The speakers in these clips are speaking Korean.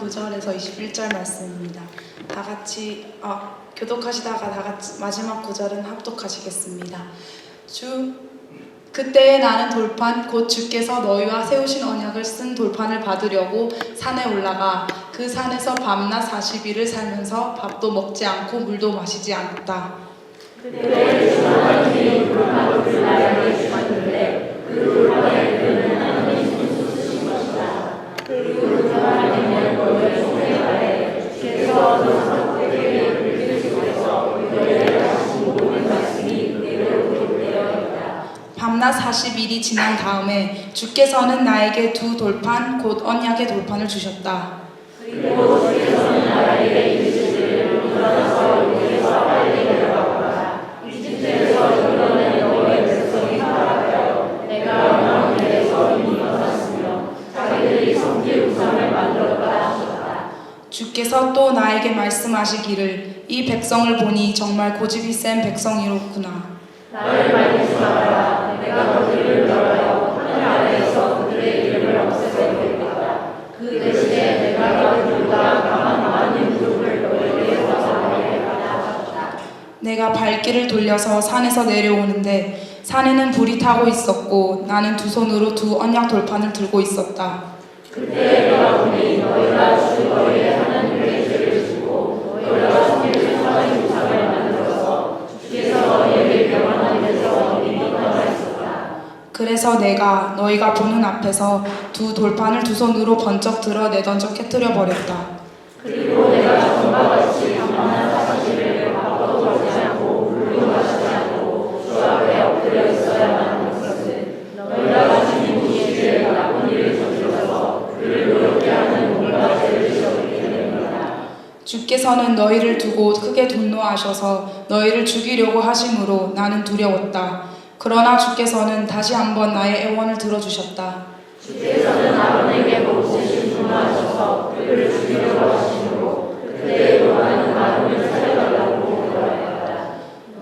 9절에서 21절 말씀입니다. 다 같이 교독하시다가 다 같이 마지막 9절은 합독하시겠습니다. 그때에 나는 돌판 곧 주께서 너희와 세우신 언약을 쓴 돌판을 받으려고 산에 올라가 그 산에서 밤낮 40일을 살면서 밥도 먹지 않고 물도 마시지 않았다. 그때 주 하나님이 돌판을 나에게 주셨는데 그 돌판의 이름은 하나님이 쓰신 것이다. 그리고 주 하나님은 너희의 생활에 주께서 그 산꼭대기에 불빛으로서 너희에게 하신 모든 말씀이 그대로 기록되어 있다. 밤낮 40일이 지난 다음에 주께서는 나에게 두 돌판 곧 언약의 돌판을 주셨다. 그리고 주께서는 나에게 이르시기를 일어나서 여기에서 빨리 내려가거라. 이집트에서 이끌어낸 너희의 백성이 살아가요. 내가 명한 데에서 이미 벗었으며 자기들이 섬길 우상을 만들었다 하셨다. 주께서 또 나에게 말씀하시기를 이 백성을 보니 정말 고집이 센 백성이로구나. 나를 말리지 말아라. 내가 그들을 멸하여 하늘 아래에서 그들의 이름을 없애버리겠다. 그 대신에 내가 그들보다 강한 많은 민족을 너희에게 보내게 하셨다. 내가 발길을 돌려서 산에서 내려오는데 산에는 불이 타고 있었고 나는 두 손으로 두 언약 돌판을 들고 있었다. 그때 내가 보니 너희가 주 너희의 하나님께 죄를 지고 너희가 섬기는 사랑의 우상을 만들어서 주께서 너희에게 명하는 데서 이미 떠나 있었다. 그래서 내가 너희가 보는 앞에서 두 돌판을 두 손으로 번쩍 들어 내던져 깨뜨려 버렸다. 그리고 내가 전과 같이 밤낮 40일을 밥도 먹지 않고 물도 마시지 않고 주 앞에 엎드려 있어야만 하는 것은 너희가 가진 무시에 나쁜 일을 저질러서 그를 노엽게 하는 온갖 죄를 지었기 때문이다. 주께서는 너희를 두고 크게 분노하셔서 너희를 죽이려고 하심으로 나는 두려웠다. 그러나 주께서는 다시 한번 나의 애원을 들어주셨다. 주께서는 아론에게 목으신 분노하셔서 그를 죽이려고 하심으로 그때의 노하는 아론을 살려달라고 구하였다.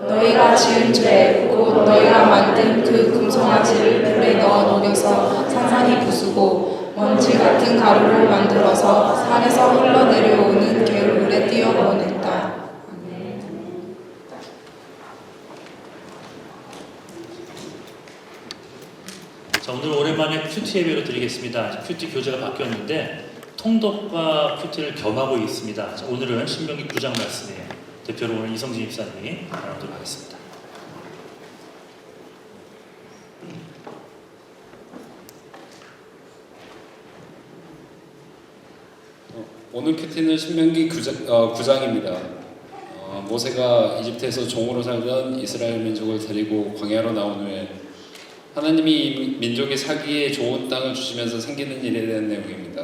너희가 지은 죄 곧 너희가 만든 그 금송아지를 불에 넣어 녹여서 산산이 부수고 먼지 같은 가루로 만들어서 산에서 흘러내려오는 개울물에 띄어보냈다. 자, 오늘 오랜만에 큐티 예배로 드리겠습니다. 큐티 교재가 바뀌었는데 통독과 큐티를 겸하고 있습니다. 자, 오늘은 신명기 9장 말씀이에요. 대표로 오늘 이성진 입사님이 나누도록 하겠습니다. 오늘 큐티는 신명기 9장입니다. 모세가 이집트에서 종으로 살던 이스라엘 민족을 데리고 광야로 나온 후에 하나님이 이 민족이 살기에 좋은 땅을 주시면서 생기는 일에 대한 내용입니다.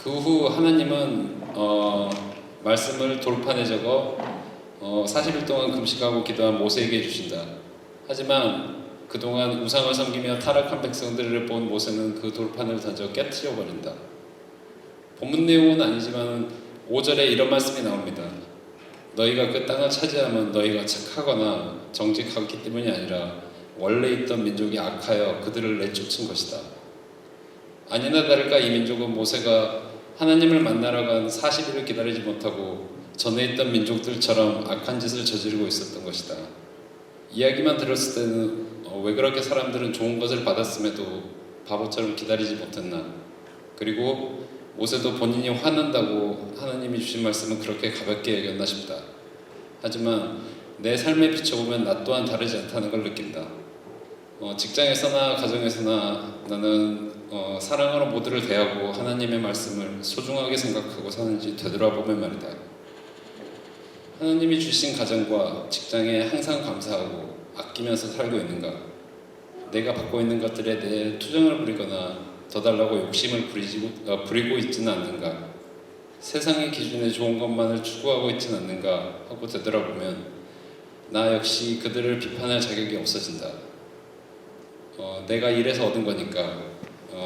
그 후 하나님은 말씀을 돌판에 적어 40일 동안 금식하고 기도한 모세에게 주신다. 하지만 그동안 우상을 섬기며 타락한 백성들을 본 모세는 그 돌판을 던져 깨트려 버린다. 본문 내용은 아니지만 5절에 이런 말씀이 나옵니다. 너희가 그 땅을 차지하면 너희가 착하거나 정직하기 때문이 아니라 원래 있던 민족이 악하여 그들을 내쫓은 것이다. 아니나 다를까 이 민족은 모세가 하나님을 만나러 간 40일을 기다리지 못하고 전에 있던 민족들처럼 악한 짓을 저지르고 있었던 것이다. 이야기만 들었을 때는 왜 그렇게 사람들은 좋은 것을 받았음에도 바보처럼 기다리지 못했나. 그리고 모세도 본인이 화난다고 하나님이 주신 말씀은 그렇게 가볍게 여겼나 싶다. 하지만 내 삶에 비춰보면 나 또한 다르지 않다는 걸 느낀다. 직장에서나 가정에서나 나는 사랑으로 모두를 대하고 하나님의 말씀을 소중하게 생각하고 사는지 되돌아보면 말이다. 하나님이 주신 가정과 직장에 항상 감사하고 아끼면서 살고 있는가? 내가 받고 있는 것들에 대해 투정을 부리거나 더 달라고 욕심을 부리고 있지는 않는가? 세상의 기준에 좋은 것만을 추구하고 있지는 않는가 하고 되돌아보면 나 역시 그들을 비판할 자격이 없어진다. 내가 이래서 얻은 거니까,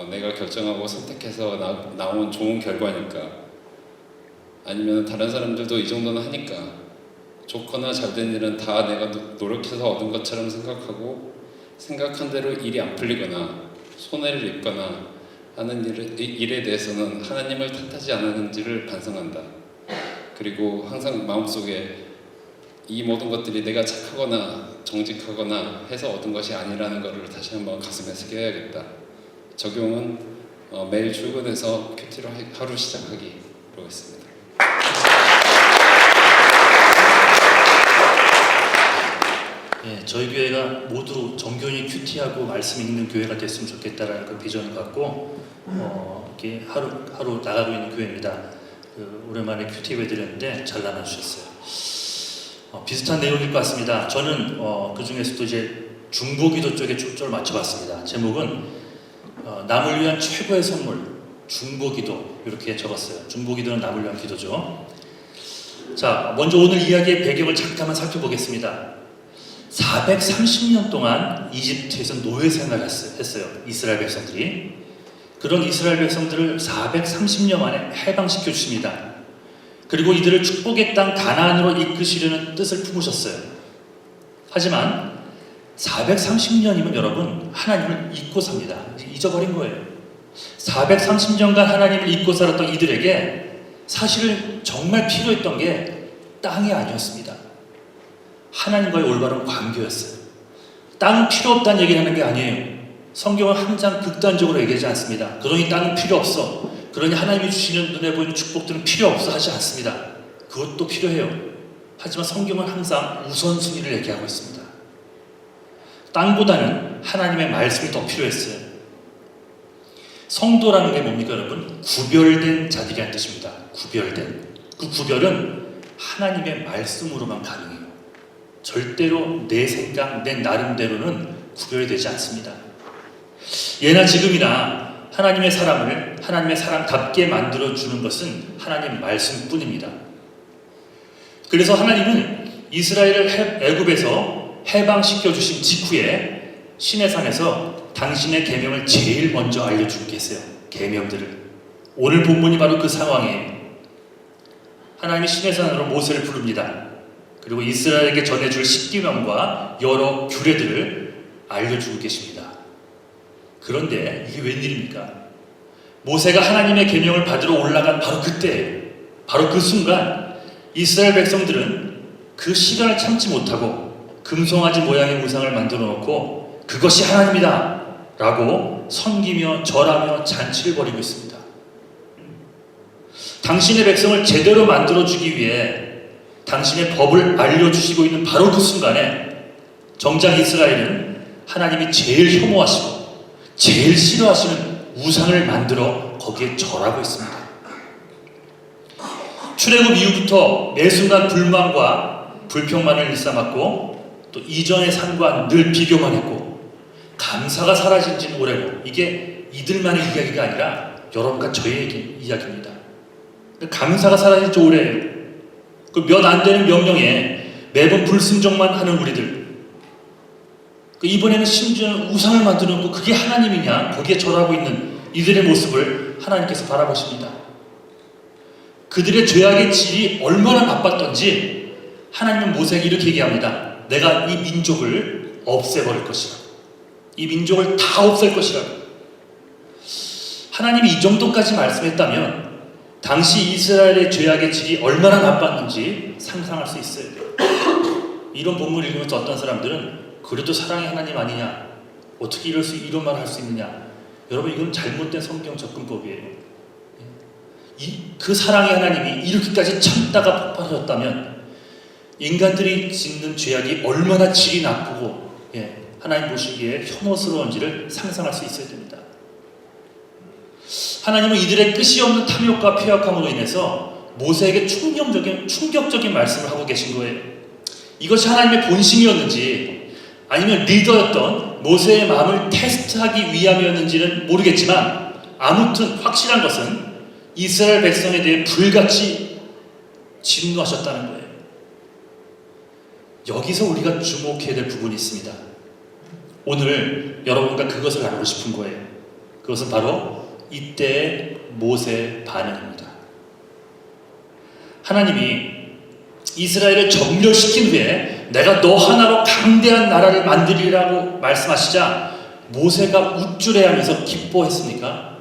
내가 결정하고 선택해서 나온 좋은 결과니까, 아니면 다른 사람들도 이 정도는 하니까, 좋거나 잘된 일은 다 내가 노력해서 얻은 것처럼 생각하고 생각한 대로 일이 안 풀리거나 손해를 입거나 하는 일에 대해서는 하나님을 탓하지 않았는지를 반성한다. 그리고 항상 마음속에 이 모든 것들이 내가 착하거나 정직하거나 해서 얻은 것이 아니라는 것을 다시 한번 가슴에 새겨야겠다. 적용은 매일 출근해서 큐티로 하루 시작하기로 했습니다. 예, 저희 교회가 모두 정교히 큐티하고 말씀 읽는 교회가 됐으면 좋겠다라는 그 비전을 갖고 이렇게 하루 나가고 있는 교회입니다. 오랜만에 큐티 예배 드렸는데 잘 나눠주셨어요. 비슷한 내용일 것 같습니다. 저는 그 중에서도 이제 중보기도 쪽에 초점을 맞춰봤습니다. 제목은 남을 위한 최고의 선물, 중보기도 이렇게 적었어요. 중보기도는 남을 위한 기도죠. 자, 먼저 오늘 이야기의 배경을 잠깐만 살펴보겠습니다. 430년 동안 이집트에서 노예 생활을 했어요. 이스라엘 백성들이. 그런 이스라엘 백성들을 430년 만에 해방시켜 주십니다. 그리고 이들을 축복의 땅 가나안으로 이끄시려는 뜻을 품으셨어요. 하지만 430년이면 여러분 하나님을 잊고 삽니다. 잊어버린 거예요. 430년간 하나님을 잊고 살았던 이들에게 사실은 정말 필요했던 게 땅이 아니었습니다. 하나님과의 올바른 관계였어요. 땅은 필요 없다는 얘기를 하는 게 아니에요. 성경은 항상 극단적으로 얘기하지 않습니다. 그러니 땅은 필요 없어. 그러니 하나님이 주시는 눈에 보이는 축복들은 필요 없어 하지 않습니다. 그것도 필요해요. 하지만 성경은 항상 우선순위를 얘기하고 있습니다. 땅보다는 하나님의 말씀이 더 필요했어요. 성도라는 게 뭡니까 여러분? 구별된 자들이라는 뜻입니다. 구별된. 그 구별은 하나님의 말씀으로만 가능해요. 절대로 내 생각, 내 나름대로는 구별되지 않습니다. 예나 지금이나 하나님의 사람을 하나님의 사람답게 만들어주는 것은 하나님의 말씀뿐입니다. 그래서 하나님은 이스라엘을 애굽에서 해방시켜 주신 직후에 시내산에서 당신의 계명을 제일 먼저 알려주고 계세요. 계명들을. 오늘 본문이 바로 그 상황이에요. 하나님이 시내산으로 모세를 부릅니다. 그리고 이스라엘에게 전해줄 십계명과 여러 규례들을 알려주고 계십니다. 그런데 이게 웬일입니까? 모세가 하나님의 계명을 받으러 올라간 바로 그때, 바로 그 순간 이스라엘 백성들은 그 시간을 참지 못하고 금송아지 모양의 우상을 만들어 놓고 그것이 하나님이다 라고 섬기며 절하며 잔치를 벌이고 있습니다. 당신의 백성을 제대로 만들어주기 위해 당신의 법을 알려주시고 있는 바로 그 순간에 정작 이스라엘은 하나님이 제일 혐오하시고 제일 싫어하시는 우상을 만들어 거기에 절하고 있습니다. 출애굽 이후부터 매 순간 불만과 불평만을 일삼았고 또 이전의 삶과 늘 비교만 했고 감사가 사라진 지는 오래고 이게 이들만의 이야기가 아니라 여러분과 저의 이야기입니다. 감사가 사라진 지 오래예요. 그 몇 안 되는 명령에 매번 불순종만 하는 우리들. 이번에는 심지어는 우상을 만들어 놓고 그게 하나님이냐 거기에 절하고 있는 이들의 모습을 하나님께서 바라보십니다. 그들의 죄악의 질이 얼마나 나빴던지 하나님은 모세에게 이렇게 얘기합니다. 내가 이 민족을 없애버릴 것이라. 이 민족을 다 없앨 것이라. 하나님이 이 정도까지 말씀했다면 당시 이스라엘의 죄악의 질이 얼마나 나빴는지 상상할 수 있어요. 이런 본문을 읽으면서 어떤 사람들은 그래도 사랑의 하나님 아니냐? 어떻게 이런 말을 할 수 있느냐? 여러분 이건 잘못된 성경 접근법이에요. 그 사랑의 하나님이 이렇게까지 참다가 폭발하셨다면 인간들이 짓는 죄악이 얼마나 질이 나쁘고 하나님 보시기에 혐오스러운지를 상상할 수 있어야 됩니다. 하나님은 이들의 끝이 없는 탐욕과 폐역함으로 인해서 모세에게 충격적인 말씀을 하고 계신 거예요. 이것이 하나님의 본심이었는지 아니면 리더였던 모세의 마음을 테스트하기 위함이었는지는 모르겠지만 아무튼 확실한 것은 이스라엘 백성에 대해 불같이 진노하셨다는 거예요. 여기서 우리가 주목해야 될 부분이 있습니다. 오늘 여러분과 그것을 나누고 싶은 거예요. 그것은 바로 이때의 모세의 반응입니다. 하나님이 이스라엘을 정멸시킨 후에 내가 너 하나로 강대한 나라를 만들리라고 말씀하시자 모세가 우쭐해하면서 기뻐했습니까?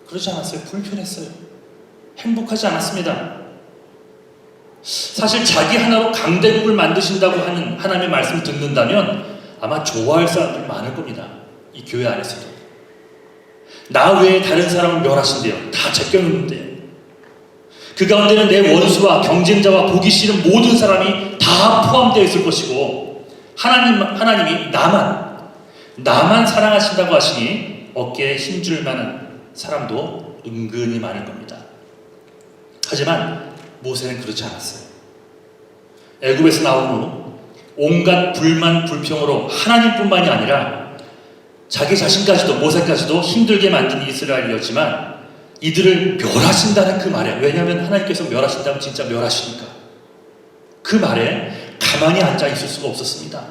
그러지 않았어요. 불편했어요. 행복하지 않았습니다. 사실 자기 하나로 강대국을 만드신다고 하는 하나님의 말씀을 듣는다면 아마 좋아할 사람들이 많을 겁니다. 이 교회 안에서도. 나 외에 다른 사람을 멸하신대요. 다 제껴놓는데요. 그 가운데는 내 원수와 경쟁자와 보기 싫은 모든 사람이 다 포함되어 있을 것이고 하나님이 나만 사랑하신다고 하시니 어깨에 힘줄 만한 사람도 은근히 많을 겁니다. 하지만 모세는 그렇지 않았어요. 애굽에서 나온 후 온갖 불만 불평으로 하나님뿐만이 아니라 자기 자신까지도 모세까지도 힘들게 만든 이스라엘이었지만 이들을 멸하신다는 그 말에, 왜냐하면 하나님께서 멸하신다면 진짜 멸하시니까, 그 말에 가만히 앉아 있을 수가 없었습니다.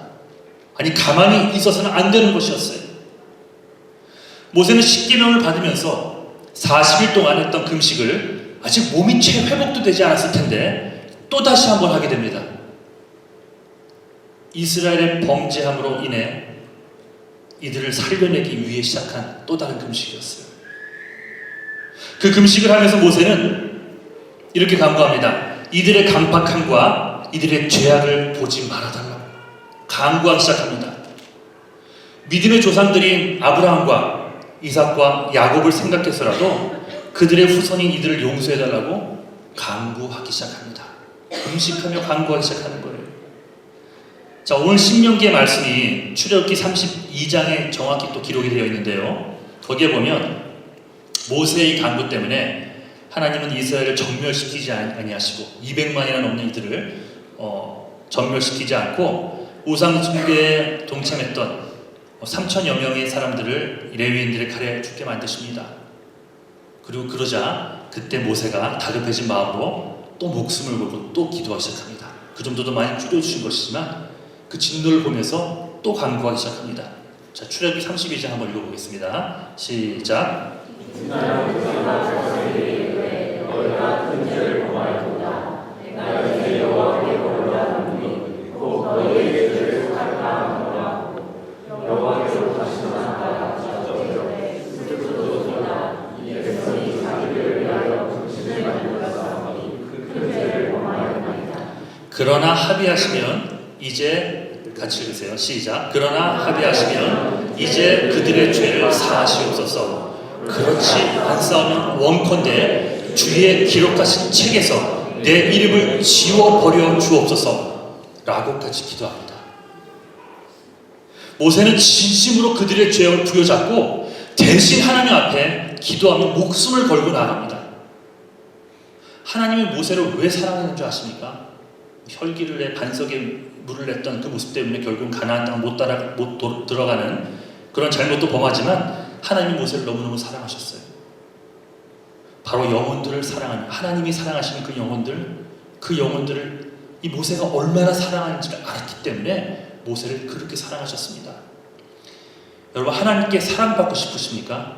아니, 가만히 있어서는 안 되는 것이었어요. 모세는 십계명을 받으면서 40일 동안 했던 금식을 아직 몸이 채 회복도 되지 않았을 텐데 또다시 한번 하게 됩니다. 이스라엘의 범죄함으로 인해 이들을 살려내기 위해 시작한 또 다른 금식이었어요. 그 금식을 하면서 모세는 이렇게 간구합니다. 이들의 강팍함과 이들의 죄악을 보지 말아달라고 간구하기 시작합니다. 믿음의 조상들인 아브라함과 이삭과 야곱을 생각해서라도 그들의 후손인 이들을 용서해달라고 간구하기 시작합니다. 금식하며 간구하기 시작하는 거예요. 자, 오늘 신명기의 말씀이 출애굽기 32장에 정확히 또 기록이 되어 있는데요. 거기에 보면 모세의 간구 때문에 하나님은 이스라엘을 전멸시키지 아니하시고 200만이나 넘는 이들을 전멸시키지 않고 우상 숭배에 동참했던 3천여 명의 사람들을 레위인들의 칼에 죽게 만드십니다. 그리고 그러자 그때 모세가 다급해진 마음으로 또 목숨을 걸고 또 기도하기 시작합니다. 그 정도도 많이 줄여주신 것이지만 그 진노를 보면서 또 간구하기 시작합니다. 자, 출애굽기 32장 한번 읽어보겠습니다. 시작. 그러나 합의하시면 이제 같이 읽으세요. 시작. 그러나 합의하시면 이제 그들의 죄를 사하시옵소서. 그렇지 않사오면 원컨대 주의 기록하신 책에서 내 이름을 지워버려 주옵소서 라고 같이 기도합니다. 모세는 진심으로 그들의 죄를 부여잡고 대신 하나님 앞에 기도하며 목숨을 걸고 나갑니다. 하나님이 모세를 왜 사랑하는 줄 아십니까? 혈기를 내 반석에 물을 냈던 그 모습 때문에 결국은 가나안 땅을 못 들어가는 그런 잘못도 범하지만 하나님이 모세를 너무너무 사랑하셨어요. 바로 영혼들을 사랑하는, 하나님이 사랑하시는 그 영혼들을 이 모세가 얼마나 사랑하는지를 알았기 때문에 모세를 그렇게 사랑하셨습니다. 여러분, 하나님께 사랑받고 싶으십니까?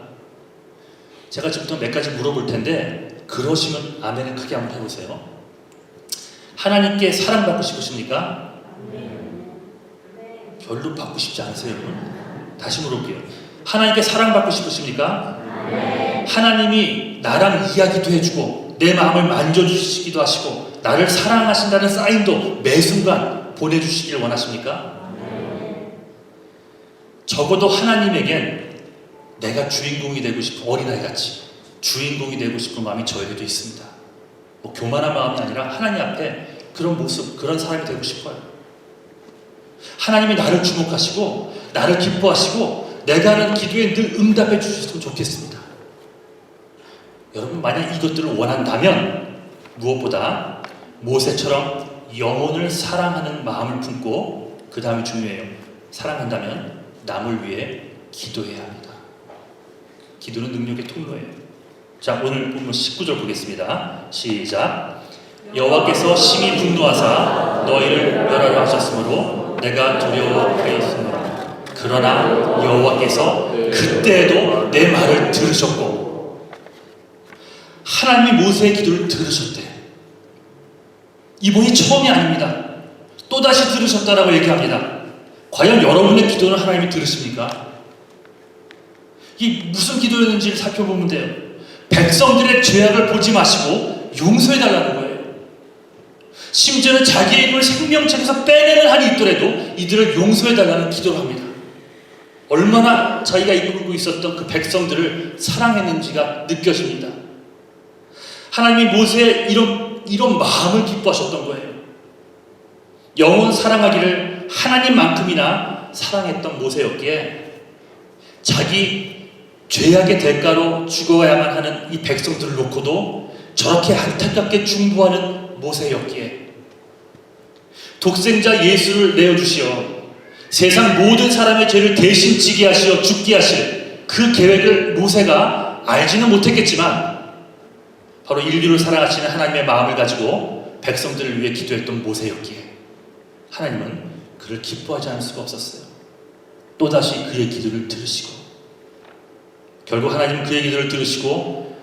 제가 지금부터 몇 가지 물어볼 텐데 그러시면 아멘을 크게 한번 해보세요. 하나님께 사랑받고 싶으십니까? 별로 받고 싶지 않으세요, 여러분? 다시 물어볼게요. 하나님께 사랑받고 싶으십니까? 하나님이 나랑 이야기도 해주고 내 마음을 만져주시기도 하시고 나를 사랑하신다는 사인도 매 순간 보내주시길 원하십니까? 적어도 하나님에겐 내가 주인공이 되고 싶은 어린아이같이 주인공이 되고 싶은 마음이 저에게도 있습니다. 뭐 교만한 마음이 아니라 하나님 앞에 그런 모습, 그런 사람이 되고 싶어요. 하나님이 나를 주목하시고 나를 기뻐하시고 내가 하는 기도에 늘 응답해 주셨으면 좋겠습니다. 여러분, 만약 이것들을 원한다면 무엇보다 모세처럼 영혼을 사랑하는 마음을 품고, 그 다음이 중요해요. 사랑한다면 남을 위해 기도해야 합니다. 기도는 능력의 통로예요. 자, 오늘 본문 19절 보겠습니다. 시작. 여호와께서 심히 분노하사 너희를 멸하려 하셨으므로 내가 두려워하였으므로 그러나 여호와께서 그때에도 내 말을 들으셨고, 하나님이 모세의 기도를 들으셨대. 이번이 처음이 아닙니다. 또다시 들으셨다라고 얘기합니다. 과연 여러분의 기도는 하나님이 들으십니까? 이 무슨 기도였는지를 살펴보면 돼요. 백성들의 죄악을 보지 마시고 용서해달라는 거예요. 심지어는 자기의 이름을 생명책에서 빼내는 한이 있더라도 이들을 용서해달라는 기도를 합니다. 얼마나 자기가 이끌고 있었던 그 백성들을 사랑했는지가 느껴집니다. 하나님이 모세의 이런 마음을 기뻐하셨던 거예요. 영원 사랑하기를 하나님만큼이나 사랑했던 모세였기에 자기 죄악의 대가로 죽어야만 하는 이 백성들을 놓고도 저렇게 안타깝게 중보하는 모세였기에 독생자 예수를 내어주시어 세상 모든 사람의 죄를 대신 지게 하시어 죽게 하실 그 계획을 모세가 알지는 못했겠지만 바로 인류를 사랑하시는 하나님의 마음을 가지고 백성들을 위해 기도했던 모세였기에 하나님은 그를 기뻐하지 않을 수가 없었어요. 또다시 그의 기도를 들으시고 결국 하나님은 그의 기도를 들으시고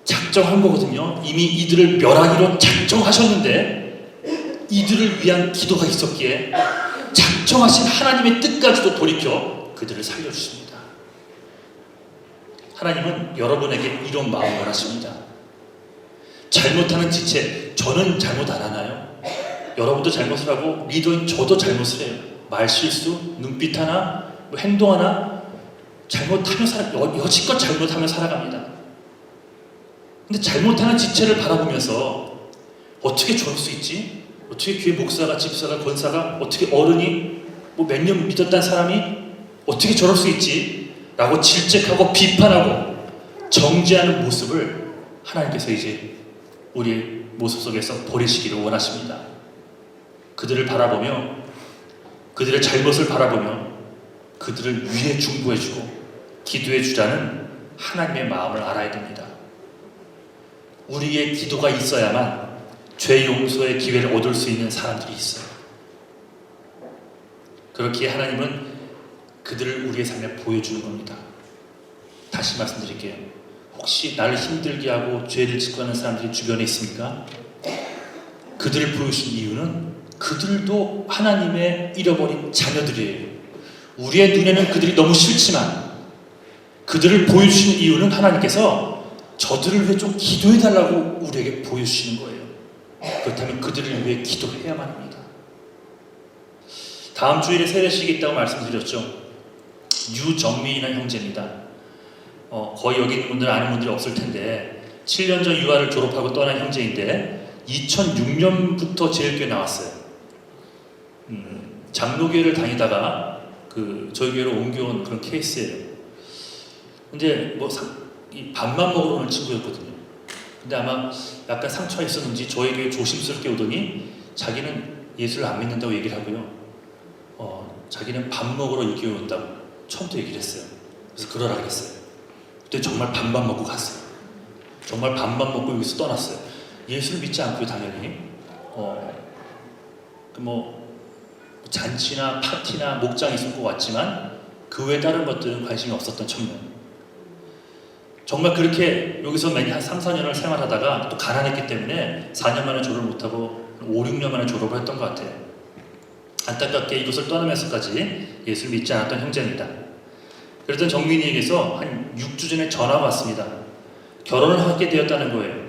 작정한 거거든요. 이미 이들을 멸하기로 작정하셨는데 이들을 위한 기도가 있었기에 작정하신 하나님의 뜻까지도 돌이켜 그들을 살려주십니다. 하나님은 여러분에게 이런 마음을 원하십니다. 잘못하는 지체, 저는 잘못 안 하나요? 여러분도 잘못을 하고 리더인 저도 잘못을 해요. 말실수, 눈빛 하나, 행동 하나 잘못하며 여지껏 잘못하며 살아갑니다. 근데 잘못하는 지체를 바라보면서 어떻게 저럴 수 있지? 어떻게 교회 목사가, 집사가, 권사가, 어떻게 어른이 몇 년 믿었다는 사람이 어떻게 저럴 수 있지? 라고 질책하고 비판하고 정죄하는 모습을 하나님께서 이제 우리의 모습 속에서 버리시기를 원하십니다. 그들을 바라보며 그들의 잘못을 바라보며 그들을 위해 중보해주고 기도해주자는 하나님의 마음을 알아야 됩니다. 우리의 기도가 있어야만 죄 용서의 기회를 얻을 수 있는 사람들이 있어요. 그렇기에 하나님은 그들을 우리의 삶에 보여주는 겁니다. 다시 말씀드릴게요. 혹시 나를 힘들게 하고 죄를 짓고 하는 사람들이 주변에 있습니까? 그들을 보여주신 이유는 그들도 하나님의 잃어버린 자녀들이에요. 우리의 눈에는 그들이 너무 싫지만 그들을 보여주시는 이유는 하나님께서 저들을 위해 좀 기도해달라고 우리에게 보여주시는 거예요. 그렇다면 그들을 위해 기도해야만 합니다. 다음 주일에 세례식이 있다고 말씀드렸죠. 유정민이라는 형제입니다. 거의 여기 있는 분들 아는 분들이 없을 텐데 7년 전 유아를 졸업하고 떠난 형제인데 2006년부터 제일교회 나왔어요. 장로교회를 다니다가 저희 교회로 옮겨온 그런 케이스예요. 근데 이 밥만 먹으러 오는 친구였거든요. 근데 아마 약간 상처가 있었는지 저희 교회 조심스럽게 오더니 자기는 예수를 안 믿는다고 얘기를 하고요. 자기는 밥 먹으러 이 교회 온다고 처음부터 얘기를 했어요. 그래서 그러라 그랬어요. 그때 정말 밥만 먹고 갔어요. 정말 밥만 먹고 여기서 떠났어요. 예수를 믿지 않고요, 당연히. 잔치나 파티나 목장이 있었고 왔지만 그 외 다른 것들은 관심이 없었던 청년. 정말 그렇게 여기서 매년 한 3, 4년을 생활하다가 또 가난했기 때문에 4년 만에 졸업을 못하고 5, 6년 만에 졸업을 했던 것 같아요. 안타깝게 이곳을 떠나면서까지 예수를 믿지 않았던 형제입니다. 그랬던 정민이에게서 한 6주 전에 전화가 왔습니다. 결혼을 하게 되었다는 거예요.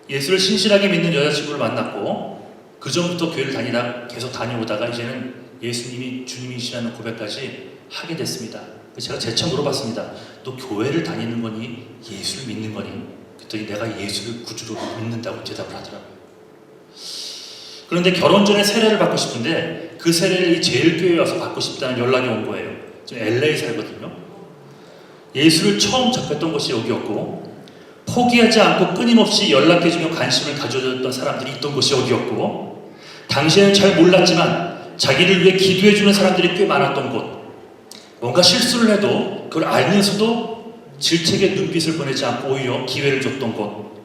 예수를 신실하게 믿는 여자친구를 만났고 그 전부터 교회를 계속 다녀오다가 이제는 예수님이 주님이시라는 고백까지 하게 됐습니다. 제가 재차 물어봤습니다. 너 교회를 다니는 거니? 예수를 믿는 거니? 그랬더니 내가 예수를 구주로 믿는다고 대답을 하더라고요. 그런데 결혼 전에 세례를 받고 싶은데 그 세례를 이 제일교회에 와서 받고 싶다는 연락이 온 거예요. 저 LA 살거든요. 예수를 처음 접했던 곳이 여기였고 포기하지 않고 끊임없이 연락해주며 관심을 가져줬던 사람들이 있던 곳이 여기였고 당시에는 잘 몰랐지만 자기를 위해 기도해주는 사람들이 꽤 많았던 곳, 뭔가 실수를 해도 그걸 알면서도 질책의 눈빛을 보내지 않고 오히려 기회를 줬던 곳,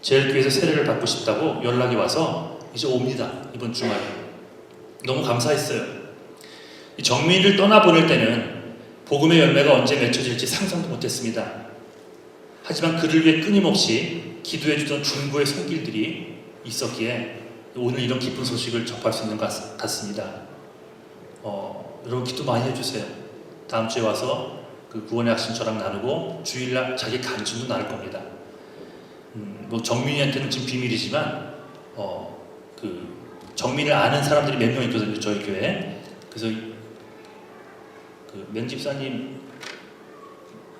제일교회에서 세례를 받고 싶다고 연락이 와서 이제 옵니다. 이번 주말에. 너무 감사했어요. 이 정민이를 떠나보낼 때는 복음의 열매가 언제 맺혀질지 상상도 못했습니다. 하지만 그를 위해 끊임없이 기도해주던 중보의 손길들이 있었기에 오늘 이런 기쁜 소식을 접할 수 있는 것 같습니다. 여러분 기도 많이 해주세요. 다음 주에 와서 그 구원의 학신 저랑 나누고 주일날 자기 간증도 나눌 겁니다. 뭐 정민이한테는 지금 비밀이지만 그 정민을 아는 사람들이 몇 명 있거든요, 저희 교회에. 그래서 그 맹집사님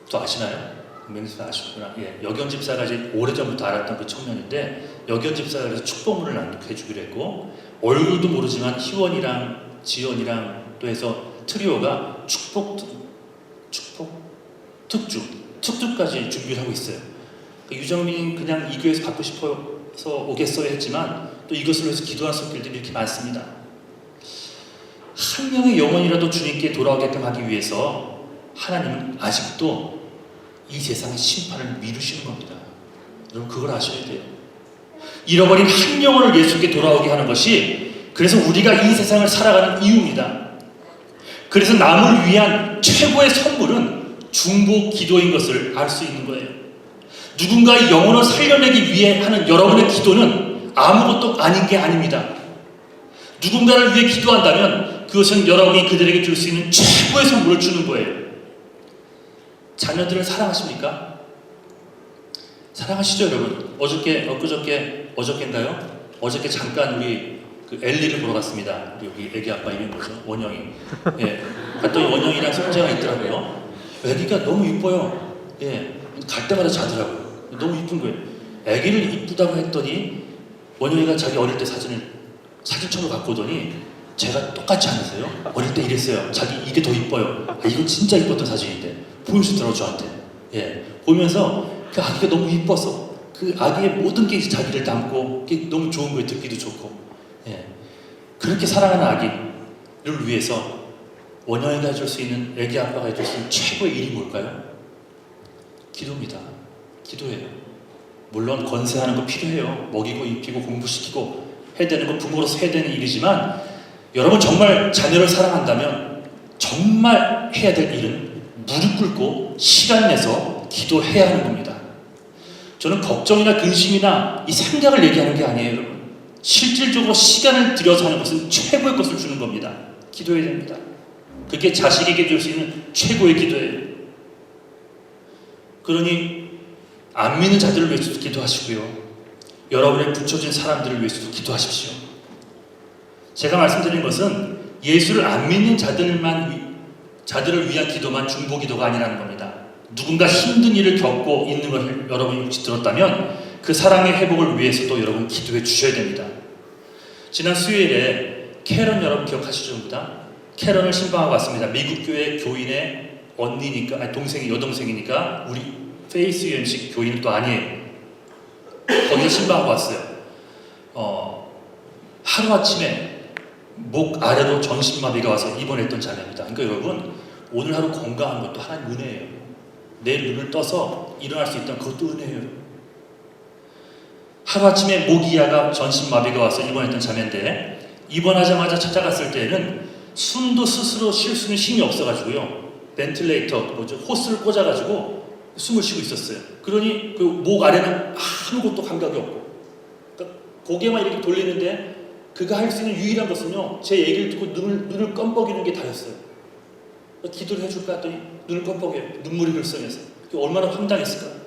또 아시나요? 맹집사 아시구나. 예, 여견 집사가 이제 오래전부터 알았던 그 청년인데 여견 집사가 그래서 축복문을 낭독해주기로 했고 얼굴도 모르지만 희원이랑 지연이랑 또 해서 트리오가 축복 특주까지 준비를 하고 있어요. 유정민 그냥 이 교회에서 받고 싶어서 오겠어요 했지만 또 이것을 위해서 기도하는 손길들이 이렇게 많습니다. 한 명의 영혼이라도 주님께 돌아오게끔 하기 위해서 하나님은 아직도 이 세상의 심판을 미루시는 겁니다. 여러분 그걸 아셔야 돼요. 잃어버린 한 영혼을 예수께 돌아오게 하는 것이 그래서 우리가 이 세상을 살아가는 이유입니다. 그래서 남을 위한 최고의 선물은 중보 기도인 것을 알 수 있는 거예요. 누군가의 영혼을 살려내기 위해 하는 여러분의 기도는 아무것도 아닌 게 아닙니다. 누군가를 위해 기도한다면 그것은 여러분이 그들에게 줄 수 있는 최고의 선물을 주는 거예요. 자녀들을 사랑하십니까? 사랑하시죠, 여러분? 어저께인가요? 어저께 잠깐 우리 그 엘리를 보러 갔습니다. 우리 여기 애기 아빠 이름이 뭐죠? 원영이. 예. 갔더니 원영이랑 손자가 있더라고요. 애기가 너무 이뻐요. 예. 갈 때마다 자더라고요. 너무 이쁜 거예요. 애기를 이쁘다고 했더니 원영이가 자기 어릴 때 사진첩을 갖고 오더니 제가 똑같지 않으세요? 어릴 때 이랬어요. 자기 이게 더 이뻐요. 아, 이건 진짜 이뻤던 사진인데 보여주더라고 저한테. 예. 보면서 그 아기가 너무 이뻐서 그 아기의 모든 게 자기를 담고 그게 너무 좋은 거예요. 듣기도 좋고. 예. 그렇게 사랑하는 아기를 위해서 원영이가 해줄 수 있는 애기 아빠가 해줄 수 있는 최고의 일이 뭘까요? 기도입니다. 기도예요. 물론 건세하는 거 필요해요. 먹이고 입히고 공부시키고 해야 되는 거 부모로서 해야 되는 일이지만 여러분 정말 자녀를 사랑한다면 정말 해야 될 일은 무릎 꿇고 시간 내서 기도해야 하는 겁니다. 저는 걱정이나 근심이나 이 생각을 얘기하는 게 아니에요, 여러분. 실질적으로 시간을 들여서 하는 것은 최고의 것을 주는 겁니다. 기도해야 됩니다. 그게 자식에게 줄 수 있는 최고의 기도예요. 그러니 안 믿는 자들을 위해서도 기도하시고요. 여러분의 붙여진 사람들을 위해서도 기도하십시오. 제가 말씀드린 것은 예수를 안 믿는 자들을 위한 기도만 중보 기도가 아니라는 겁니다. 누군가 힘든 일을 겪고 있는 것을 여러분이 혹시 들었다면 그 사랑의 회복을 위해서도 여러분 기도해 주셔야 됩니다. 지난 수요일에 캐런 여러분 기억하시죠? 캐런을 신방하고 왔습니다. 미국 교회 교인의 언니니까, 아니 동생이 여동생이니까 우리 페이스 유엠식 교인은 또 아니에요. 거기서 신방하고 왔어요. 하루아침에 목 아래로 전신마비가 와서 입원했던 자매입니다. 그러니까 여러분 오늘 하루 건강한 것도 하나님 은혜예요. 내일 눈을 떠서 일어날 수 있다면 그것도 은혜예요. 하루아침에 목이야가 전신마비가 와서 입원했던 자매인데 입원하자마자 찾아갔을 때에는 숨도 스스로 쉴 수 있는 힘이 없어가지고요. 호스를 꽂아가지고 숨을 쉬고 있었어요. 그러니 그 목 아래는 아무것도 감각이 없고 그러니까 고개만 이렇게 돌리는데 그가 할 수 있는 유일한 것은요. 제 얘기를 듣고 눈을 껌뻑이는 게 다였어요. 기도를 해줄까 했더니 눈을 껌뻑여요. 눈물이 글썽여서. 그게 얼마나 황당했을까.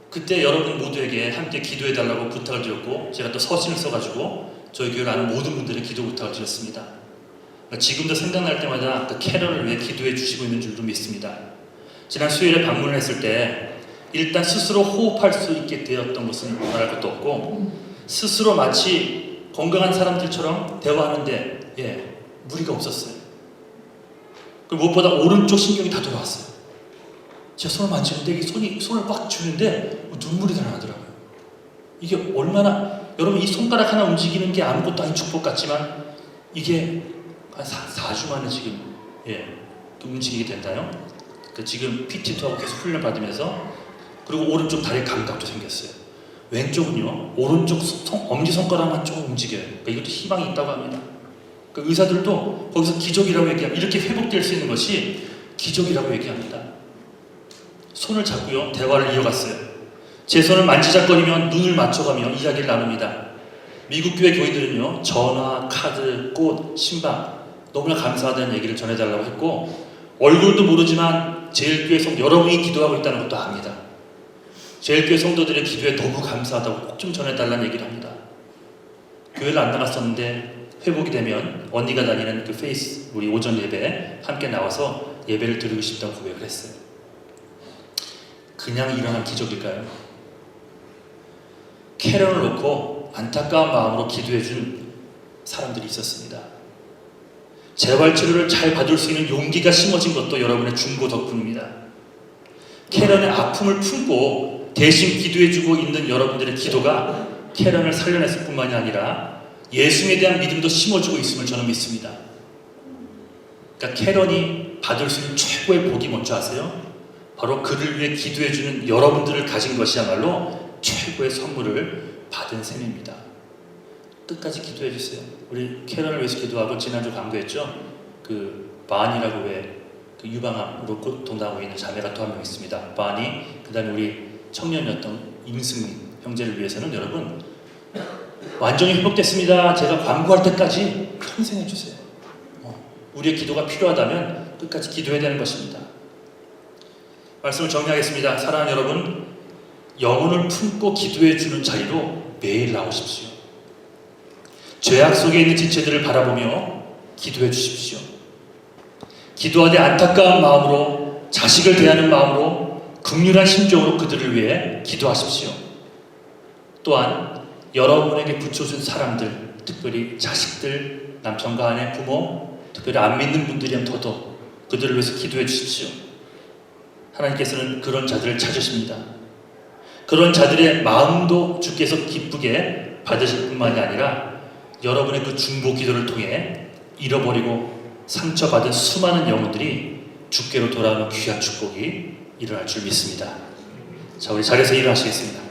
그때 여러분 모두에게 함께 기도해달라고 부탁을 드렸고 제가 또 서신을 써가지고 저희 교회를 아는 모든 분들의 기도 부탁을 드렸습니다. 지금도 생각날 때마다 그 캐럴을 위해 기도해 주시고 있는 줄도 믿습니다. 지난 수요일에 방문을 했을 때 일단 스스로 호흡할 수 있게 되었던 것은 말할 것도 없고 스스로 마치 건강한 사람들처럼 대화하는데 무리가 없었어요. 그리고 무엇보다 오른쪽 신경이 다 돌아왔어요. 제가 손을 만지는데 손을 꽉 쥐는데 눈물이 다 나더라고요. 이게 얼마나 여러분 이 손가락 하나 움직이는 게 아무것도 아닌 축복 같지만 이게 한 4주 만에 지금 움직이게 된다요. 지금 PT도 하고 계속 훈련 받으면서 그리고 오른쪽 다리 감각도 생겼어요. 왼쪽은요 오른쪽 엄지손가락만 조금 움직여요. 그러니까 이것도 희망이 있다고 합니다. 그러니까 의사들도 거기서 기적이라고 얘기합니다. 이렇게 회복될 수 있는 것이 기적이라고 얘기합니다. 손을 잡고요 대화를 이어갔어요. 제 손을 만지작거리며 눈을 맞춰가며 이야기를 나눕니다. 미국 교회 교인들은요 전화, 카드, 꽃, 신방 너무나 감사하다는 얘기를 전해달라고 했고, 얼굴도 모르지만 제일교회 성도 여러분이 기도하고 있다는 것도 압니다. 제일교회 성도들의 기도에 너무 감사하다고 꼭 좀 전해달라는 얘기를 합니다. 교회를 안 나갔었는데 회복이 되면 언니가 다니는 그 페이스 우리 오전 예배에 함께 나와서 예배를 드리고 싶다고 고백을 했어요. 그냥 일어난 기적일까요? 캐런을 놓고 안타까운 마음으로 기도해준 사람들이 있었습니다. 재활치료를 잘 받을 수 있는 용기가 심어진 것도 여러분의 중보 덕분입니다. 캐런의 아픔을 품고 대신 기도해주고 있는 여러분들의 기도가 캐런을 살려냈을 뿐만이 아니라 예수님에 대한 믿음도 심어주고 있음을 저는 믿습니다. 그러니까 캐런이 받을 수 있는 최고의 복이 뭔지 아세요? 바로 그를 위해 기도해주는 여러분들을 가진 것이야말로 최고의 선물을 받은 셈입니다. 끝까지 기도해주세요. 우리 캐런을 위해서 기도하고 지난주 강조했죠. 그 바니라고 왜 그 유방암으로 고통당하고 있는 자매가 또 한 명 있습니다. 바니, 그 다음에 우리 청년이었던 임승민 형제를 위해서는 여러분 완전히 회복됐습니다. 제가 광고할 때까지 평생 해주세요. 우리의 기도가 필요하다면 끝까지 기도해야 되는 것입니다. 말씀을 정리하겠습니다. 사랑하는 여러분, 영혼을 품고 기도해주는 자리로 매일 나오십시오. 죄악 속에 있는 지체들을 바라보며 기도해 주십시오. 기도하되 안타까운 마음으로, 자식을 대하는 마음으로, 긍휼한 심정으로 그들을 위해 기도하십시오. 또한 여러분에게 붙여준 사람들, 특별히 자식들, 남편과 아내, 부모, 특별히 안 믿는 분들이면 더더욱 그들을 위해서 기도해 주십시오. 하나님께서는 그런 자들을 찾으십니다. 그런 자들의 마음도 주께서 기쁘게 받으실 뿐만이 아니라 여러분의 그 중보 기도를 통해 잃어버리고 상처받은 수많은 영혼들이 주께로 돌아오는 귀한 축복이 일어날 줄 믿습니다. 자, 우리 자리에서 일어나시겠습니다.